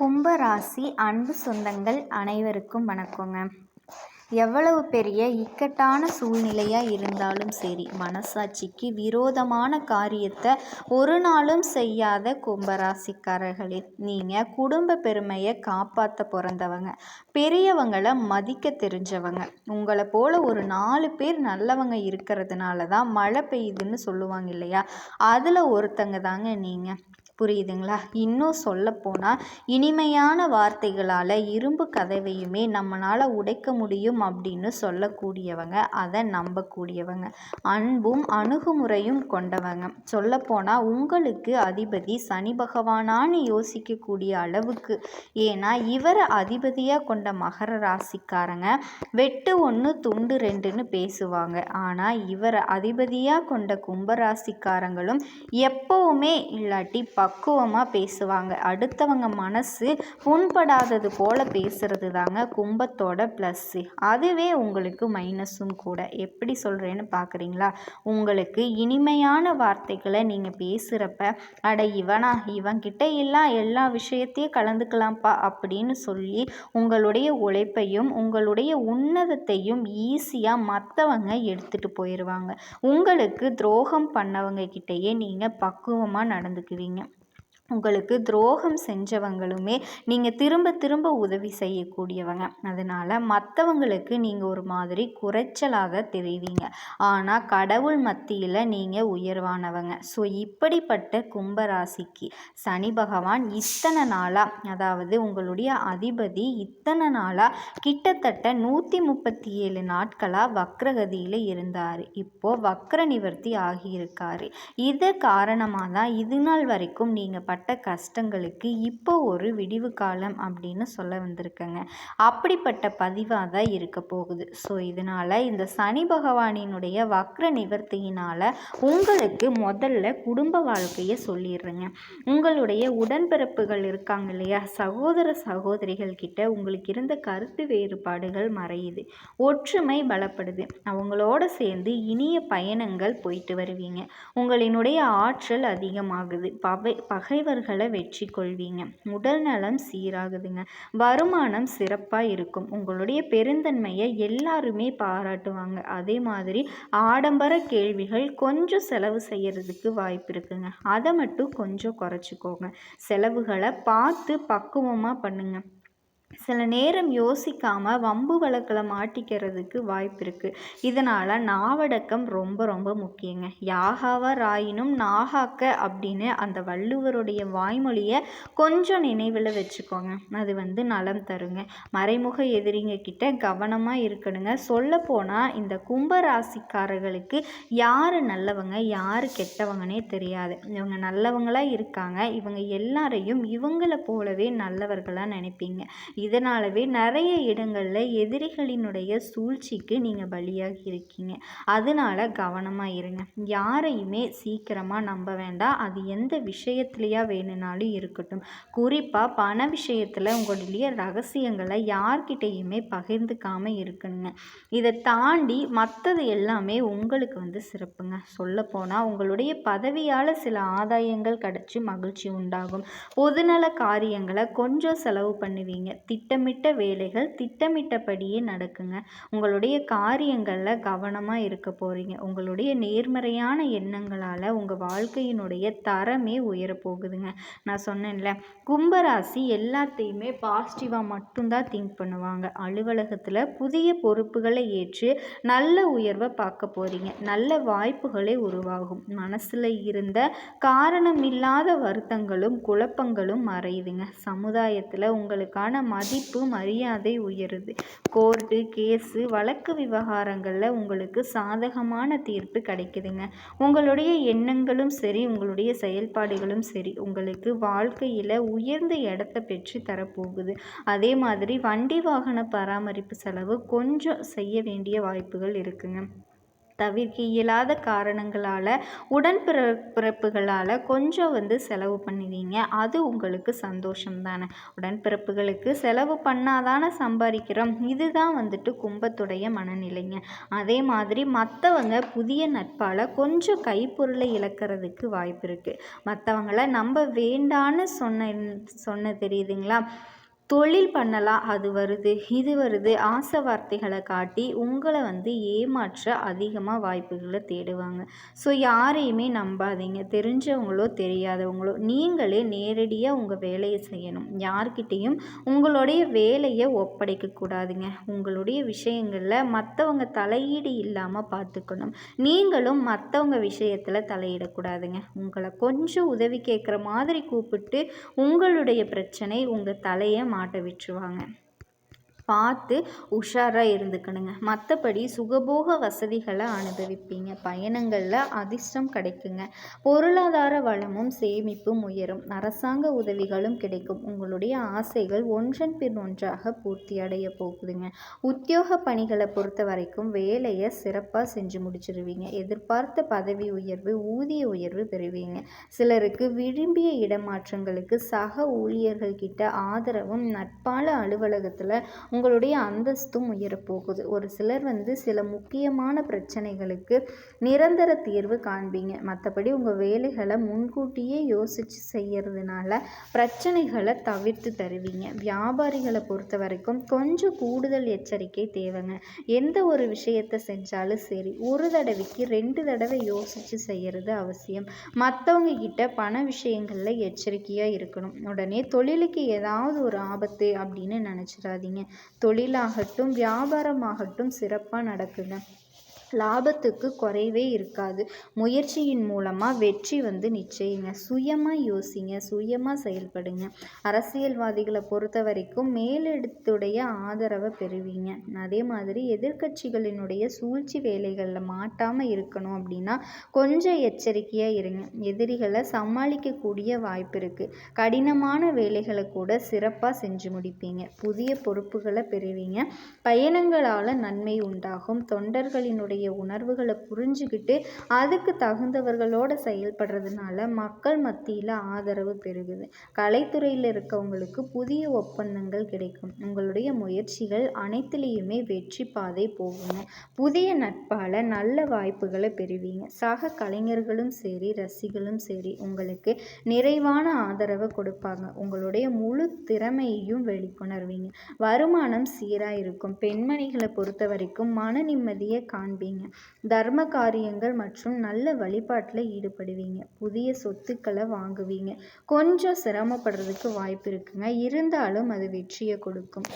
கும்பராசி அன்பு சொந்தங்கள் அனைவருக்கும் வணக்கங்க. எவ்வளவு பெரிய இக்கட்டான சூழ்நிலையாக இருந்தாலும் சரி, மனசாட்சிக்கு விரோதமான காரியத்தை ஒரு நாளும் செய்யாத கும்பராசிக்காரர்களே, நீங்கள் குடும்ப பெருமையை காப்பாற்ற பிறந்தவங்க, பெரியவங்களை மதிக்க தெரிஞ்சவங்க. உங்களை போல் ஒரு 4 பேர் நல்லவங்க இருக்கிறதுனால தான் மழை பெய்யுதுன்னு சொல்லுவாங்க இல்லையா, அதில் ஒருத்தங்க தாங்க நீங்கள். புரியுதுங்களா? இன்னும் சொல்லப்போனால் இனிமையான வார்த்தைகளால் இரும்பு கதவையுமே நம்மளால் உடைக்க முடியும் அப்படின்னு சொல்லக்கூடியவங்க, அதை நம்பக்கூடியவங்க, அன்பும் அணுகுமுறையும் கொண்டவங்க. சொல்லப்போனால் உங்களுக்கு அதிபதி சனி பகவானான்னு யோசிக்கக்கூடிய அளவுக்கு. ஏன்னா இவரை அதிபதியாக கொண்ட மகர ராசிக்காரங்க வெட்டு 1 துண்டு 2ன்னு பேசுவாங்க. ஆனால் இவரை அதிபதியாக கொண்ட கும்பராசிக்காரங்களும் எப்பவுமே இல்லாட்டி பக்குவமாக பேசுவாங்க. அடுத்தவங்க மனசு புண்படாதது போல் பேசுறது தாங்க கும்பத்தோட ப்ளஸ்ஸு. அதுவே உங்களுக்கு மைனஸும் கூட. எப்படி சொல்கிறேன்னு பார்க்குறீங்களா? உங்களுக்கு இனிமையான வார்த்தைகளை நீங்கள் பேசுகிறப்ப, அட இவன்கிட்ட எல்லாம் எல்லா விஷயத்தையும் கலந்துக்கலாம்ப்பா அப்படின்னு சொல்லி உங்களுடைய உழைப்பையும் உங்களுடைய உன்னதத்தையும் ஈஸியாக மற்றவங்க எடுத்துகிட்டு போயிடுவாங்க. உங்களுக்கு துரோகம் பண்ணவங்க கிட்டேயே நீங்கள் பக்குவமாக நடந்துக்குவீங்க. உங்களுக்கு துரோகம் செஞ்சவங்களுமே நீங்கள் திரும்ப திரும்ப உதவி செய்யக்கூடியவங்க. அதனால் மற்றவங்களுக்கு நீங்கள் ஒரு மாதிரி குறைச்சலாக தெரிவிங்க. ஆனால் கடவுள் மத்தியில் நீங்கள் உயர்வானவங்க. ஸோ இப்படிப்பட்ட கும்பராசிக்கு சனி பகவான் இத்தனை நாளாக, அதாவது உங்களுடைய அதிபதி இத்தனை நாளாக கிட்டத்தட்ட 137 நாட்களாக வக்ரகதியில் இருந்தார். இப்போது வக்ர நிவர்த்தி ஆகியிருக்காரு. இது காரணமாக தான் இது நாள் வரைக்கும் நீங்கள் பட்ட கஷ்டங்களுக்கு இப்போ ஒரு விடிவு காலம் அப்படின்னு சொல்ல வந்திருக்கேங்க. அப்படிப்பட்ட பதிவாக தான் இருக்க போகுது. ஸோ இதனால் இந்த சனி பகவானினுடைய வக்ர நிவர்த்தியினால் உங்களுக்கு முதல்ல குடும்ப வாழ்க்கையை சொல்லிடுறேங்க. உங்களுடைய உடன்பிறப்புகள் இருக்காங்க இல்லையா, சகோதர சகோதரிகள் கிட்ட உங்களுக்கு இருந்த கருத்து வேறுபாடுகள் மறையுது, ஒற்றுமை பலப்படுது. அவங்களோட சேர்ந்து இனிய பயணங்கள் போயிட்டு வருவீங்க. உங்களினுடைய ஆற்றல் அதிகமாகுது. பகைவர்களை வெற்றி கொள்வீங்க. உடல் நலம் சீராகுதுங்க. வருமானம் சிறப்பாக இருக்கும். உங்களுடைய பெருந்தன்மையை எல்லாருமே பாராட்டுவாங்க. அதே மாதிரி ஆடம்பர கேள்விகள் கொஞ்சம் செலவு செய்யறதுக்கு வாய்ப்பு இருக்குங்க. அதை மட்டும் கொஞ்சம் குறைச்சிக்கோங்க. செலவுகளை பார்த்து பக்குவமாக பண்ணுங்க. சில நேரம் யோசிக்காமல் வம்பு வழக்கில் மாட்டிக்கிறதுக்கு வாய்ப்பு இருக்குது. இதனால் நாவடக்கம் ரொம்ப ரொம்ப முக்கியங்க. யாகாவர் ஆயினும் நாகாக்க அப்படின்னு அந்த வள்ளுவருடைய வாய்மொழியை கொஞ்சம் நினைவில் வச்சுக்கோங்க. அது நலம் தருங்க. மறைமுக எதிரிங்க கிட்ட கவனமாக இருக்கணுங்க. சொல்லப்போனால் இந்த கும்பராசிக்காரர்களுக்கு யார் நல்லவங்க யார் கெட்டவங்கன்னே தெரியாது. இவங்க நல்லவங்களாக இருக்காங்க, இவங்க எல்லாரையும் இவங்களை போலவே நல்லவர்களாக நினைப்பீங்க. இதனாலவே நிறைய இடங்களில் எதிரிகளினுடைய சூழ்ச்சிக்கு நீங்கள் பலியாகி இருக்கீங்க. அதனால கவனமாக இருங்க. யாரையுமே சீக்கிரமாக நம்ப வேண்டாம். அது எந்த விஷயத்துலையா வேணும்னாலும் இருக்கட்டும். குறிப்பாக பண விஷயத்தில் உங்களுடைய ரகசியங்களை யார்கிட்டையுமே பகிர்ந்துக்காமல் இருக்கணுங்க. இதை தாண்டி மற்றது எல்லாமே உங்களுக்கு சிறப்புங்க. சொல்லப்போனால் உங்களுடைய பதவியால் சில ஆதாயங்கள் கிடச்சி மகிழ்ச்சி உண்டாகும். பொதுநல காரியங்களை கொஞ்சம் செலவு பண்ணுவீங்க. திட்டமிட்ட வேலைகள் திட்டமிட்டபடியே நடக்குங்க. உங்களுடைய காரியங்களில் கவனமாக இருக்க போகிறீங்க. உங்களுடைய நேர்மறையான எண்ணங்களால் உங்கள் வாழ்க்கையினுடைய தரமே உயரப்போகுதுங்க. நான் சொன்னேன்ல, கும்பராசி எல்லாத்தையுமே பாசிட்டிவாக மட்டும்தான் திங்க் பண்ணுவாங்க. அலுவலகத்தில் புதிய பொறுப்புகளை ஏற்று நல்ல உயர்வை பார்க்க போகிறீங்க. நல்ல வாய்ப்புகளே உருவாகும். மனசில் இருந்த காரணமில்லாத வருத்தங்களும் குழப்பங்களும் மறையுதுங்க. சமுதாயத்தில் உங்களுக்கான மதிப்பு மரியாதை உயருது. கோர்ட்டு கேஸு வழக்கு விவகாரங்களில் உங்களுக்கு சாதகமான தீர்ப்பு கிடைக்குதுங்க. உங்களுடைய எண்ணங்களும் சரி உங்களுடைய செயல்பாடுகளும் சரி உங்களுக்கு வாழ்க்கையில் உயர்ந்த இடத்தை பெற்று தரப்போகுது. அதே மாதிரி வண்டி வாகன பராமரிப்பு செலவு கொஞ்சம் செய்ய வேண்டிய வாய்ப்புகள் இருக்குங்க. தவிர்க்க இயலாத காரணங்களால் உடன்பிறப்புகளால் கொஞ்சம் செலவு பண்ணுவீங்க. அது உங்களுக்கு சந்தோஷம் தானே. உடன்பிறப்புகளுக்கு செலவு பண்ணாதானே சம்பாதிக்கிறோம். இதுதான் கும்பத்துடைய மனநிலைங்க. அதே மாதிரி மற்றவங்க புதிய நட்பால் கொஞ்சம் கைப்பொருளை இழக்கிறதுக்கு வாய்ப்பு இருக்குது. மற்றவங்கள நம்ம வேண்டான்னு சொன்ன தெரியுதுங்களா, தொழில் பண்ணலாம், அது வருது இது வருது ஆசை வார்த்தைகளை காட்டி உங்களை ஏமாற்ற அதிகமாக வாய்ப்புகளை தேடுவாங்க. ஸோ யாரையுமே நம்பாதீங்க. தெரிஞ்சவங்களோ தெரியாதவங்களோ நீங்களே நேரடியாக உங்கள் வேலையை செய்யணும். யார்கிட்டையும் உங்களுடைய வேலையை ஒப்படைக்கக்கூடாதுங்க. உங்களுடைய விஷயங்களில் மற்றவங்க தலையீடு இல்லாமல் பார்த்துக்கணும். நீங்களும் மற்றவங்க விஷயத்தில் தலையிடக்கூடாதுங்க. உங்களை கொஞ்சம் உதவி கேட்குற மாதிரி கூப்பிட்டு உங்களுடைய பிரச்சனை உங்கள் தலையை மாட்ட விட்டுருவாங்க. பார்த்து உஷாராக இருந்துக்கணுங்க. மற்றபடி சுகபோக வசதிகளை அனுபவிப்பீங்க. பயணங்களில் அதிர்ஷ்டம் கிடைக்குங்க. பொருளாதார வளமும் சேமிப்பும் உயரும். அரசாங்க உதவிகளும் கிடைக்கும். உங்களுடைய ஆசைகள் ஒன்றன் பின் ஒன்றாக பூர்த்தி அடைய போகுதுங்க. உத்தியோக பணிகளை பொறுத்த வரைக்கும் வேலையை சிறப்பாக செஞ்சு முடிச்சிருவீங்க. எதிர்பார்த்த பதவி உயர்வு ஊதிய உயர்வு பெறுவீங்க. சிலருக்கு விரும்பிய இடமாற்றங்களுக்கு சக ஊழியர்கள் கிட்ட ஆதரவும் நட்பால அலுவலகத்தில் உங்களுடைய அந்தஸ்தும் உயரப்போகுது. ஒரு சிலர் சில முக்கியமான பிரச்சனைகளுக்கு நிரந்தர தீர்வு காண்பீங்க. மற்றபடி உங்கள் வேலைகளை முன்கூட்டியே யோசித்து செய்யறதுனால பிரச்சனைகளை தவிர்த்து தருவீங்க. வியாபாரிகளை பொறுத்த வரைக்கும் கொஞ்சம் கூடுதல் எச்சரிக்கை தேவைங்க. எந்த ஒரு விஷயத்தை செஞ்சாலும் சரி, ஒரு தடவைக்கு 2 தடவை யோசித்து செய்கிறது அவசியம். மற்றவங்க கிட்ட பண விஷயங்களில் எச்சரிக்கையாக இருக்கணும். உடனே தொழிலுக்கு ஏதாவது ஒரு ஆபத்து அப்படின்னு நினச்சிடாதீங்க. தொழிலாகட்டும் வியாபாரமாகட்டும் சிறப்பாக நடக்குங்க. லாபத்துக்கு குறைவே இருக்காது. முயற்சியின் மூலமாக வெற்றி நிச்சயங்க. சுயமாக யோசிங்க, சுயமாக செயல்படுங்க. அரசியல்வாதிகளை பொறுத்த வரைக்கும் மேலெடுத்துடைய ஆதரவை பெறுவீங்க. அதே மாதிரி எதிர்க்கட்சிகளினுடைய சூழ்ச்சி வேலைகளில் மாட்டாமல் இருக்கணும் அப்படின்னா கொஞ்சம் எச்சரிக்கையாக இருங்க. எதிரிகளை சமாளிக்கக்கூடிய வாய்ப்பு இருக்குது. கடினமான வேலைகளை கூட சிறப்பாக செஞ்சு முடிப்பீங்க. புதிய பொறுப்புகளை பெறுவீங்க. பயணங்களால் நன்மை உண்டாகும். தொண்டர்களினுடைய உணர்வுகளை புரிஞ்சுக்கிட்டு அதுக்கு தகுந்தவர்களோட செயல்படுறதுனால மக்கள் மத்தியில் ஆதரவு பெருகுது. கலைத்துறையில் இருக்கவங்களுக்கு புதிய ஒப்பந்தங்கள் கிடைக்கும். உங்களுடைய முயற்சிகள் அனைத்துலேயுமே வெற்றி பாதை போகுங்க. புதிய நட்பால் நல்ல வாய்ப்புகளை பெறுவீங்க. சக கலைஞர்களும் சரி ரசிகர்களும் சரி உங்களுக்கு நிறைவான ஆதரவை கொடுப்பாங்க. உங்களுடைய முழு திறமையையும் வெளிக்கொணர்வீங்க. வருமானம் சீராக இருக்கும். பெண்மணிகளை பொறுத்த வரைக்கும் மன நிம்மதியை காண்பீங்க. தர்ம காரியங்கள் மற்றும் நல்ல வழிபாட்டில் ஈடுபடுவீங்க. புதிய சொத்துக்களை வாங்குவீங்க. கொஞ்சம் சிரமப்படுறதுக்கு வாய்ப்பு இருக்குங்க. இருந்தாலும் அது வெற்றியை கொடுக்கும்.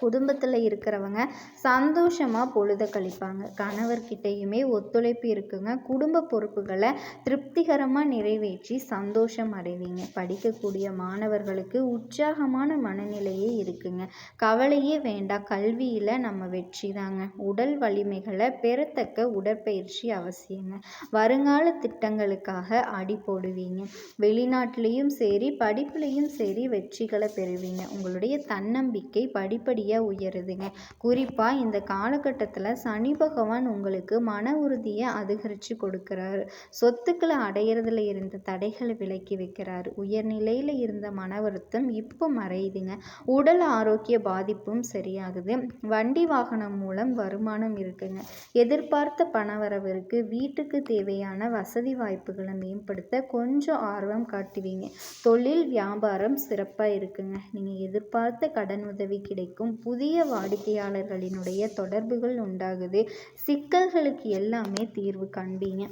குடும்பத்தில் இருக்கிறவங்க சந்தோஷமாக பொழுத கழிப்பாங்க. கணவர்கிட்டையுமே ஒத்துழைப்பு இருக்குங்க. குடும்ப பொறுப்புகளை திருப்திகரமாக நிறைவேற்றி சந்தோஷம் அடைவீங்க. படிக்கக்கூடிய மாணவர்களுக்கு உற்சாகமான மனநிலையே இருக்குங்க. கவலையே வேண்டாம், கல்வியில் நம்ம வெற்றி தாங்க. உடல் வலிமைகளை பெறத்தக்க உடற்பயிற்சி அவசியங்க. வருங்கால திட்டங்களுக்காக அடி போடுவீங்க. வெளிநாட்டிலையும் சரி படிப்புலையும் சரி வெற்றிகளை பெறுவீங்க. உங்களுடைய தன்னம்பிக்கை படிப்படியாக உயருதுங்க. குறிப்பாக இந்த காலகட்டத்தில் சனி பகவான் உங்களுக்கு மன உறுதியை அதிகரித்து கொடுக்குறாரு. சொத்துக்களை அடையிறதுல இருந்த தடைகளை விலக்கி வைக்கிறாரு. உயர்நிலையில் இருந்த மன வருத்தம் இப்போ மறையுதுங்க. உடல் ஆரோக்கிய பாதிப்பும் சரியாகுது. வண்டி வாகனம் மூலம் வருமானம் இருக்குங்க. எதிர்பார்த்த பணவரவு இருக்கு. வீட்டுக்கு தேவையான வசதி வாய்ப்புகளை மேம்படுத்த கொஞ்சம் ஆர்வம் காட்டுவீங்க. தொழில் வியாபாரம் சிறப்பாக இருக்குங்க. நீங்கள் எதிர்பார்த்த கடன் உதவி கிடைக்கும். புதிய வாடிக்கையாளர்களினுடைய தொடர்புகள் உண்டாகுது. சிக்கல்களுக்கு எல்லாமே தீர்வு காண்பீங்க.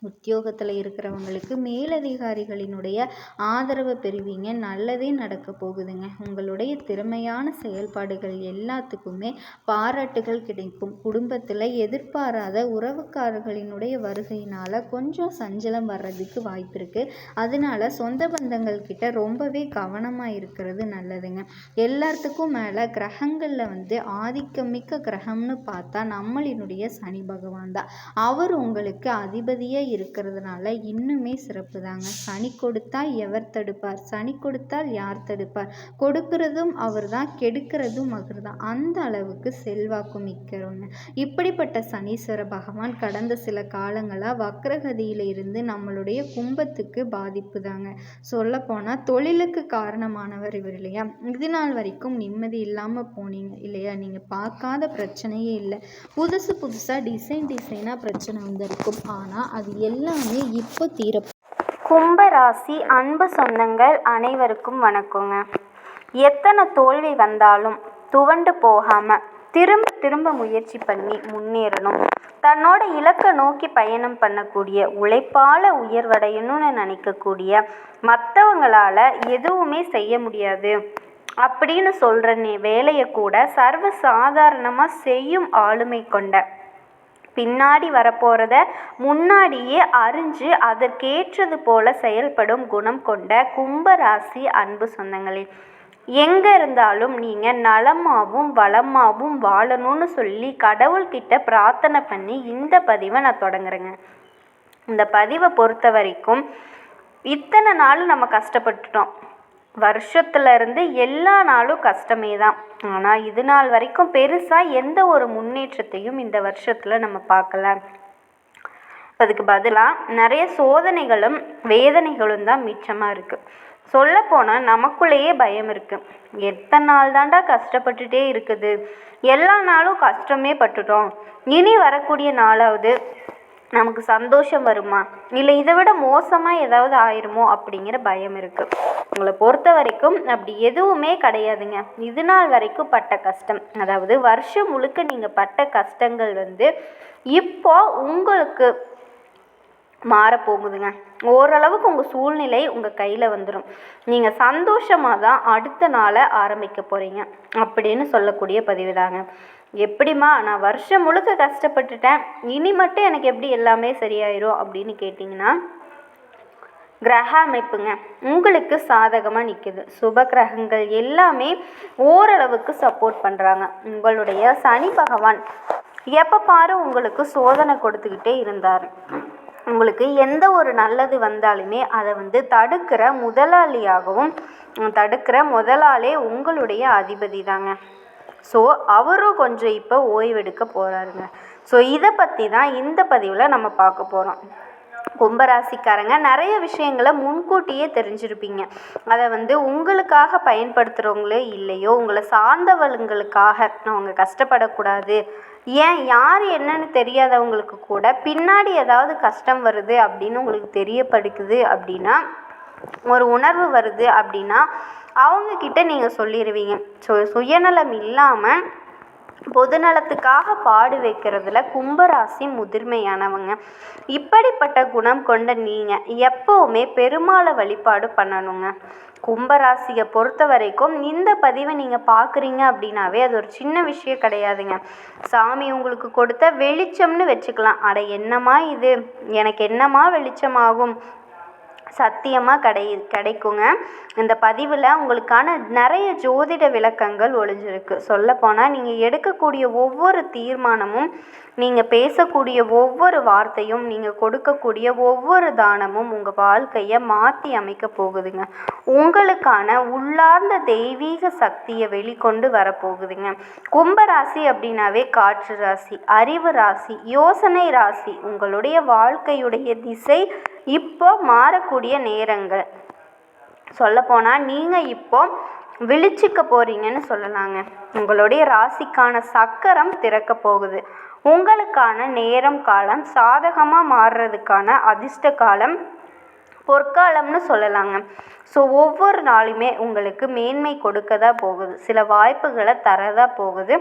உத்தியோகத்தில் இருக்கிறவங்களுக்கு மேலதிகாரிகளினுடைய ஆதரவை பெறுவீங்க. நல்லதே நடக்க போகுதுங்க. உங்களுடைய திறமையான செயல்பாடுகள் எல்லாத்துக்குமே பாராட்டுகள் கிடைக்கும். குடும்பத்தில் எதிர்பாராத உறவுக்காரர்களினுடைய வருகையினால் கொஞ்சம் சஞ்சலம் வர்றதுக்கு வாய்ப்பு இருக்குது. அதனால சொந்த பந்தங்கள் கிட்ட ரொம்பவே கவனமாக இருக்கிறது நல்லதுங்க. எல்லாத்துக்கும் மேலே கிரகங்களில் ஆதிக்கமிக்க கிரகம்னு பார்த்தா நம்மளினுடைய சனி பகவான் தான். அவர் உங்களுக்கு அதிபதியாக இருக்கிறதுனால இன்னுமே சிறப்பு தாங்க. சனி கொடுத்தா எவர் தடுப்பார், சனி கொடுத்தால் யார் தடுப்பார், கொடுக்கிறதும் அவர் தான், கெடுக்கிறதும் அவர் தான். அந்த அளவுக்கு செல்வாக்கு மிக்கிறவங்க. இப்படிப்பட்ட சனீஸ்வர பகவான் கடந்த சில காலங்களாக வக்ரகதியில் இருந்து நம்மளுடைய கும்பத்துக்கு பாதிப்பு தாங்க. சொல்லப்போனால் தொழிலுக்கு காரணமானவர் இவர் இல்லையா. இது நாள் வரைக்கும் நிம்மதி இல்லாமல் போனீங்க இல்லையா. நீங்கள் பார்க்காத பிரச்சனையே இல்லை. புதுசாக டிசைனாக பிரச்சனை வந்திருக்கும். ஆனால் அது எல்லாமே இப்போ தீர. கும்பராசி அன்பு சொந்தங்கள் அனைவருக்கும் வணக்கங்க. எத்தனை தோல்வி வந்தாலும் துவண்டு போகாமல் திரும்ப முயற்சி பண்ணி முன்னேறணும். தன்னோட இலக்கை நோக்கி பயணம் பண்ணக்கூடிய, உழைப்பால் உயர்வடையணும்னு நினைக்கக்கூடிய, மற்றவங்களால் எதுவுமே செய்ய முடியாது அப்படின்னு சொல்கிற வேலையை கூட சர்வ சாதாரணமாக செய்யும் ஆளுமை கொண்ட, பின்னாடி வரப்போகிறத முன்னாடியே அறிஞ்சு அதற்கேற்றது போல செயல்படும் குணம் கொண்ட கும்பராசி அன்பு சொந்தங்களே, எங்கே இருந்தாலும் நீங்கள் நலமாகவும் வளமாகவும் வாழணும்னு சொல்லி கடவுள்கிட்ட பிரார்த்தனை பண்ணி இந்த பதிவை நான் தொடங்குறேங்க. இந்த பதிவை பொறுத்த வரைக்கும் இத்தனை நாள் நம்ம கஷ்டப்பட்டுட்டோம். வருஷத்துலேருந்து எல்லா நாளும் கஷ்டமே தான். ஆனால் இது நாள் வரைக்கும் பெருசாக எந்த ஒரு முன்னேற்றத்தையும் இந்த வருஷத்தில் நம்ம பார்க்கல. அதுக்கு பதிலாக நிறைய சோதனைகளும் வேதனைகளும் தான் மிச்சமாக இருக்குது. சொல்லப்போனால் நமக்குள்ளேயே பயம் இருக்குது. எத்தனை நாள் தாண்டா கஷ்டப்பட்டுட்டே இருக்குது, எல்லா நாளும் கஷ்டமே பட்டுட்டோம், இனி வரக்கூடிய நாளாவது நமக்கு சந்தோஷம் வருமா, இல்லை இதை விட மோசமாக ஏதாவது ஆயிருமோ அப்படிங்கிற பயம் இருக்குது. உங்களை பொறுத்த வரைக்கும் அப்படி எதுவுமே கிடையாதுங்க. இது நாள் வரைக்கும் பட்ட கஷ்டம், அதாவது வருஷம் முழுக்க நீங்கள் பட்ட கஷ்டங்கள் இப்போ உங்களுக்கு மாறப்போகுதுங்க. ஓரளவுக்கு உங்கள் சூழ்நிலை உங்கள் கையில் வந்துடும். நீங்கள் சந்தோஷமாக தான் அடுத்த நாளை ஆரம்பிக்க போகிறீங்க அப்படின்னு சொல்லக்கூடிய பதிவு தாங்க. எப்படிம்மா நான் வருஷம் முழுக்க கஷ்டப்பட்டுட்டேன், இனி மட்டும் எனக்கு எப்படி எல்லாமே சரியாயிரும் அப்படின்னு கேட்டிங்கன்னா, கிரக அமைப்புங்க உங்களுக்கு சாதகமாக நிற்குது. சுப கிரகங்கள் எல்லாமே ஓரளவுக்கு சப்போர்ட் பண்ணுறாங்க. உங்களுடைய சனி பகவான் எப்போ பாரு உங்களுக்கு சோதனை கொடுத்துக்கிட்டே இருந்தார். உங்களுக்கு எந்த ஒரு நல்லது வந்தாலுமே அதை தடுக்கிற முதலாளே உங்களுடைய அதிபதி தாங்க. ஸோ அவரும் கொஞ்சம் இப்போ ஓய்வெடுக்க போகிறாருங்க. ஸோ இதை பற்றி தான் இந்த பதிவில் நம்ம பார்க்க போகிறோம். கும்பராசிக்காரங்க நிறைய விஷயங்களை முன்கூட்டியே தெரிஞ்சிருப்பீங்க. அதை உங்களுக்காக பயன்படுத்துகிறவங்களே இல்லையோ, உங்களை சார்ந்தவங்களுக்காக அவங்க கஷ்டப்படக்கூடாது, ஏன் யார் என்னன்னு தெரியாதவங்களுக்கு கூட பின்னாடி ஏதாவது கஷ்டம் வருது அப்படின்னு உங்களுக்கு தெரியப்படுக்குது அப்படின்னா, ஒரு உணர்வு வருது அப்படின்னா அவங்கக்கிட்ட நீங்கள் சொல்லிடுவீங்க. சுயநலம் இல்லாமல் பொதுநலத்துக்காக பாடு வைக்கிறதுல கும்பராசி முதன்மையானவங்க. இப்படிப்பட்ட குணம் கொண்ட நீங்கள் எப்போவுமே பெருமாளை வழிபாடு பண்ணணுங்க. கும்பராசியை பொறுத்த வரைக்கும் இந்த பதிவை நீங்கள் பார்க்குறீங்க அப்படின்னாவே அது ஒரு சின்ன விஷயம் கிடையாதுங்க. சாமி உங்களுக்கு கொடுத்த வெளிச்சம்னு வச்சுக்கலாம். அட என்னம்மா இது, எனக்கு என்னம்மா வெளிச்சமாகும், சத்தியமாக கிடைக்குங்க. இந்த பதிவில் உங்களுக்கான நிறைய ஜோதிட விளக்கங்கள் ஒளிஞ்சிருக்கு. சொல்லப்போனால் நீங்கள் எடுக்கக்கூடிய ஒவ்வொரு தீர்மானமும், நீங்கள் பேசக்கூடிய ஒவ்வொரு வார்த்தையும், நீங்கள் கொடுக்கக்கூடிய ஒவ்வொரு தானமும் உங்கள் வாழ்க்கையை மாற்றி அமைக்க போகுதுங்க. உங்களுக்கான உள்ளார்ந்த தெய்வீக சக்தியை வெளிக்கொண்டு வரப்போகுதுங்க. கும்பராசி அப்படின்னாவே காற்று ராசி, அறிவு ராசி, யோசனை ராசி. உங்களுடைய வாழ்க்கையுடைய திசை இப்போ மாறக்கூடிய நேரங்கள். சொல்லப்போனால் நீங்கள் இப்போ விழிச்சிக்க போகிறீங்கன்னு சொல்லலாங்க. உங்களுடைய ராசிக்கான சக்கரம் திறக்க போகுது. உங்களுக்கான நேரம் காலம் சாதகமாக மாறுறதுக்கான அதிர்ஷ்ட காலம் பொற்காலம்னு சொல்லலாங்க. ஸோ ஒவ்வொரு நாளுமே உங்களுக்கு மேன்மை கொடுக்க தான் போகுது, சில வாய்ப்புகளை தரதான் போகுது,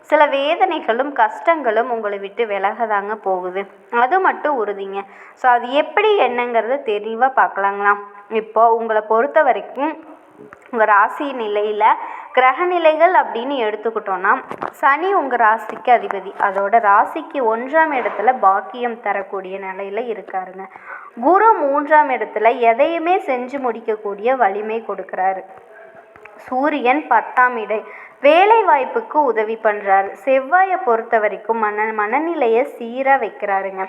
சில வேதனைகளும் கஷ்டங்களும் உங்களை விட்டு விலகதாங்க போகுது. அது மட்டும் உறுதிங்க. ஸோ அது எப்படி என்னங்கிறத தெளிவாக பார்க்கலாங்களா. இப்போ உங்களை பொறுத்த வரைக்கும் உங்கள் ராசி நிலையில் கிரகநிலைகள் அப்படின்னு எடுத்துக்கிட்டோன்னா, சனி உங்கள் ராசிக்கு அதிபதி, அதோட ராசிக்கு 1ஆம் இடத்துல பாக்கியம் தரக்கூடிய நிலையில் இருக்காருங்க. குரு 3ஆம் இடத்துல எதையுமே செஞ்சு முடிக்கக்கூடிய வலிமை கொடுக்குறாரு. சூரியன் 10ஆம் இடை வேலை வாய்ப்புக்கு உதவி பண்ணுறாரு. செவ்வாயை பொறுத்த வரைக்கும் மனநிலையை சீராக வைக்கிறாருங்க.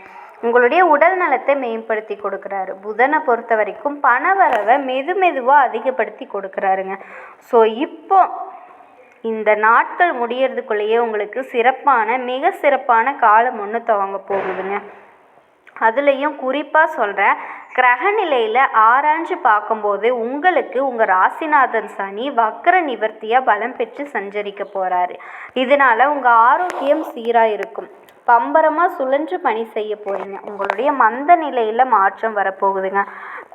உங்களுடைய உடல் நலத்தை மேம்படுத்தி கொடுக்குறாரு. புதனை பொறுத்த வரைக்கும் பணவரவை மெதுவாக அதிகப்படுத்தி கொடுக்குறாருங்க. ஸோ இப்போ இந்த நாட்கள் முடியறதுக்குள்ளேயே உங்களுக்கு மிக சிறப்பான காலம் ஒன்று துவங்க போகுதுங்க. அதுலேயும் குறிப்பாக சொல்கிறேன், கிரக நிலையில் ஆராய்ஞ்சு பார்க்கும்போது உங்களுக்கு உங்கள் ராசிநாதன் சனி வக்ர நிவர்த்தியாக பலம் பெற்று சஞ்சரிக்க போகிறாரு. இதனால் உங்கள் ஆரோக்கியம் சீராக இருக்கும். பம்பரமாக சுழன்று பணி செய்ய போகிறீங்க. உங்களுடைய மந்த நிலையில் மாற்றம் வரப்போகுதுங்க.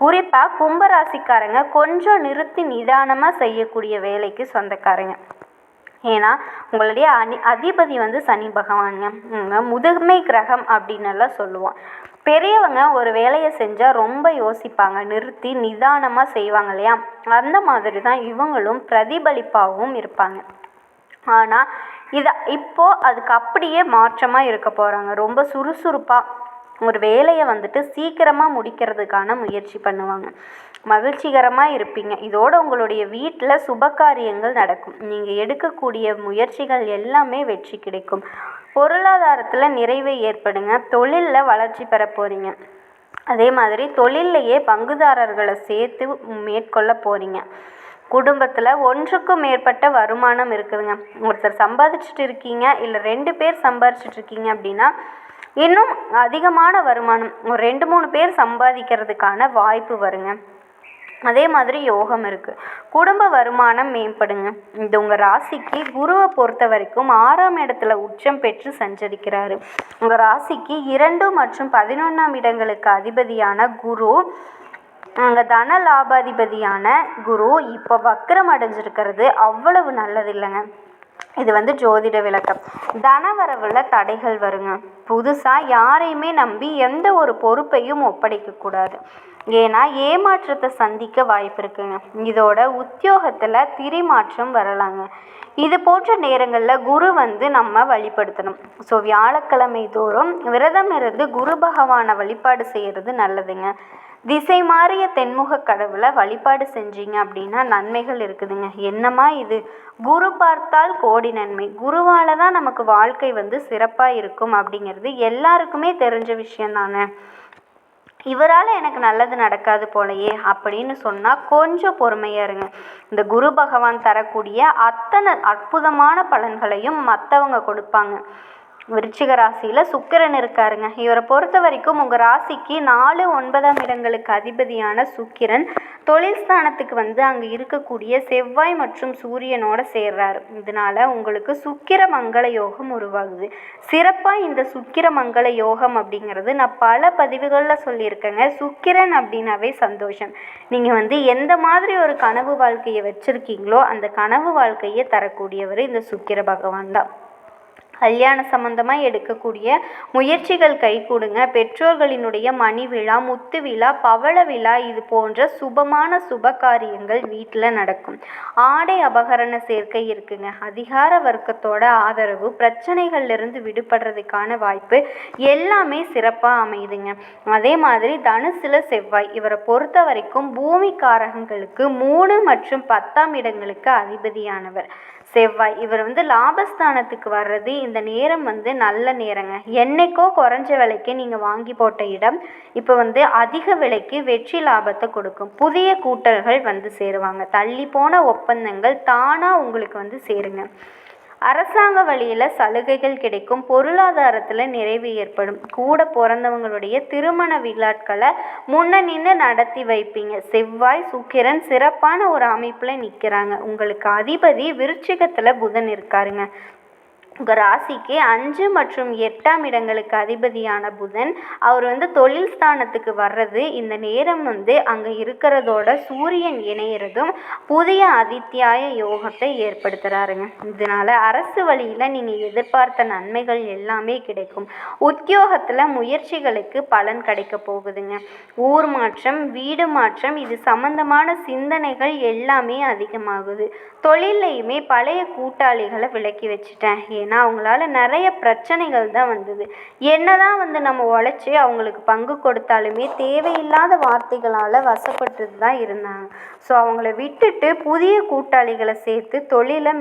குறிப்பாக கும்பராசிக்காரங்க கொஞ்சம் நிறுத்தி நிதானமாக செய்யக்கூடிய வேலைக்கு சொந்தக்காரங்க. ஏன்னா உங்களுடைய அதிபதி சனி பகவானுங்க, முதுமை கிரகம் அப்படின்னெல்லாம் சொல்லுவோம். பெரியவங்க ஒரு வேலையை செஞ்சால் ரொம்ப யோசிப்பாங்க, நிறுத்தி நிதானமாக செய்வாங்க இல்லையா? அந்த மாதிரி தான் இவங்களும் பிரதிபலிப்பாகவும் இருப்பாங்க. ஆனால் இப்போது அதுக்கு அப்படியே மாற்றமாக இருக்க போகிறாங்க. ரொம்ப சுறுசுறுப்பாக ஒரு வேலையை சீக்கிரமாக முடிக்கிறதுக்கான முயற்சி பண்ணுவாங்க. மகிழ்ச்சிகரமாக இருப்பீங்க. இதோடு உங்களுடைய வீட்டில் சுபகாரியங்கள் நடக்கும். நீங்கள் எடுக்கக்கூடிய முயற்சிகள் எல்லாமே வெற்றி கிடைக்கும். பொருளாதாரத்தில் நிறைவு ஏற்படுங்க. தொழிலில் வளர்ச்சி பெற போகிறீங்க. அதே மாதிரி தொழிலையே பங்குதாரர்களை சேர்த்து மேற்கொள்ள போகிறீங்க. குடும்பத்தில் ஒன்றுக்கும் மேற்பட்ட வருமானம் இருக்குதுங்க. ஒருத்தர் சம்பாதிச்சுட்டு இருக்கீங்க, இல்லை 2 பேர் சம்பாதிச்சுட்டு இருக்கீங்க அப்படின்னா இன்னும் அதிகமான வருமானம் ஒரு 2-3 பேர் சம்பாதிக்கிறதுக்கான வாய்ப்பு வருங்க. அதே மாதிரி யோகம் இருக்குது. குடும்ப வருமானம் மேம்படுங்க. இந்த உங்கள் ராசிக்கு குருவை பொறுத்த வரைக்கும் 6ஆம் இடத்துல உச்சம் பெற்று சஞ்சரிக்கிறாரு. உங்கள் ராசிக்கு 2 மற்றும் 11ஆம் இடங்களுக்கு அதிபதியான குரு, அங்கே தன லாபாதிபதியான குரு இப்போ வக்ரம் அடைஞ்சிருக்கிறது அவ்வளவு நல்லது இல்லைங்க. இது ஜோதிட விளக்கம். தனவரவில் தடைகள் வருங்க. புதுசாக யாரையுமே நம்பி எந்த ஒரு பொறுப்பையும் ஒப்படைக்கக்கூடாது. ஏன்னா ஏமாற்றத்தை சந்திக்க வாய்ப்பு இருக்குங்க. இதோட உத்தியோகத்தில் திரிமாற்றம் வரலாங்க. இது போன்ற நேரங்களில் குரு நம்ம வழிபடுத்தணும். ஸோ வியாழக்கிழமை தோறும் விரதம் இருந்து குரு பகவானை வழிபாடு செய்கிறது நல்லதுங்க. திசை மாறிய தென்முக கடவுளை வழிபாடு செஞ்சீங்க அப்படின்னா நன்மைகள் இருக்குதுங்க. என்னம்மா இது, குரு பார்த்தால் கோடி நன்மை, குருவால் தான் நமக்கு வாழ்க்கை சிறப்பாக இருக்கும் அப்படிங்கிறது எல்லாருக்குமே தெரிஞ்ச விஷயம் தானே. இவரால் எனக்கு நல்லது நடக்காது போலையே அப்படின்னு சொன்னால் கொஞ்சம் பொறுமையாக இருங்க. இந்த குரு பகவான் தரக்கூடிய அத்தனை அற்புதமான பலன்களையும் மற்றவங்க கொடுப்பாங்க. விருச்சிக ராசியில் சுக்கிரன் இருக்காருங்க. இவரை பொறுத்த வரைக்கும் உங்கள் ராசிக்கு 4, 9ஆம் இடங்களுக்கு அதிபதியான சுக்கிரன் தொழில் ஸ்தானத்துக்கு அங்கே இருக்கக்கூடிய செவ்வாய் மற்றும் சூரியனோட சேர்றாரு. இதனால் உங்களுக்கு சுக்கிர மங்கள யோகம் உருவாகுது. சிறப்பாக இந்த சுக்கிர மங்கள யோகம் அப்படிங்கிறது நான் பல பதிவுகளில் சொல்லியிருக்கேங்க. சுக்கிரன் அப்படின்னாவே சந்தோஷம். நீங்கள் எந்த மாதிரி ஒரு கனவு வாழ்க்கையை வச்சுருக்கீங்களோ அந்த கனவு வாழ்க்கையை தரக்கூடியவர் இந்த சுக்கிர பகவான் தான். கல்யாண சம்பந்தமாக எடுக்கக்கூடிய முயற்சிகள் கைகூடுங்க. பெற்றோர்களினுடைய மணி விழா, முத்து விழா, பவள விழா இது போன்ற சுப காரியங்கள் வீட்டில் நடக்கும். ஆடை அபகரண சேர்க்கை இருக்குங்க. அதிகார வர்க்கத்தோட ஆதரவு, பிரச்சனைகள்லேருந்து விடுபடுறதுக்கான வாய்ப்பு எல்லாமே சிறப்பாக அமையுதுங்க. அதே மாதிரி தனுசுல செவ்வாய், இவரை பொறுத்த வரைக்கும் பூமிக்காரகங்களுக்கு 3 மற்றும் 10ஆம் இடங்களுக்கு அதிபதியானவர் செவ்வாய். இவர் லாபஸ்தானத்துக்கு வர்றது இந்த நேரம் நல்ல நேரங்க. என்னைக்கோ குறைஞ்ச விலைக்கு நீங்கள் வாங்கி போட்ட இடம் இப்போ அதிக விலைக்கு வெற்றி லாபத்தை கொடுக்கும். புதிய கூட்டல்கள் சேருவாங்க. தள்ளி போன ஒப்பந்தங்கள் தானாக உங்களுக்கு சேருங்க. அரசாங்க வழியில் சலுகைகள் கிடைக்கும். பொருளாதாரத்தில் நிறைவு ஏற்படும். கூட பிறந்தவங்களுடைய திருமண விழாக்களை நின்று நடத்தி வைப்பீங்க. செவ்வாய் சுக்கிரன் சிறப்பான ஒரு அமைப்பில் நிற்கிறாங்க. உங்களுக்கு அதிபதி விருச்சிகத்தில் புதன் இருக்காருங்க. உங்கள் ராசிக்கு 5 மற்றும் 8ஆம் இடங்களுக்கு அதிபதியான புதன் அவர் தொழில் ஸ்தானத்துக்கு வர்றது இந்த நேரம் அங்கே இருக்கிறதோட சூரியன் இணையிறதும் புதிய அதித்யாய யோகத்தை ஏற்படுத்துகிறாருங்க. இதனால் அரசு வழியில் நீங்கள் எதிர்பார்த்த நன்மைகள் எல்லாமே கிடைக்கும். உத்தியோகத்தில் முயற்சிகளுக்கு பலன் கிடைக்க போகுதுங்க. ஊர் மாற்றம், வீடு மாற்றம் இது சம்பந்தமான சிந்தனைகள் எல்லாமே அதிகமாகுது. தொழிலையுமே பழைய கூட்டாளிகளை விலக்கி வச்சுட்டேன். ஏன்னா அவங்களால நிறைய பிரச்சனைகள் தான் வந்தது. என்னதான் நம்ம உழைச்சி அவங்களுக்கு பங்கு கொடுத்தாலுமே தேவையில்லாத வார்த்தைகளால் வசப்பட்டு தான் இருந்தாங்க. ஸோ அவங்கள விட்டுட்டு புதிய கூட்டாளிகளை சேர்த்து தொழிலை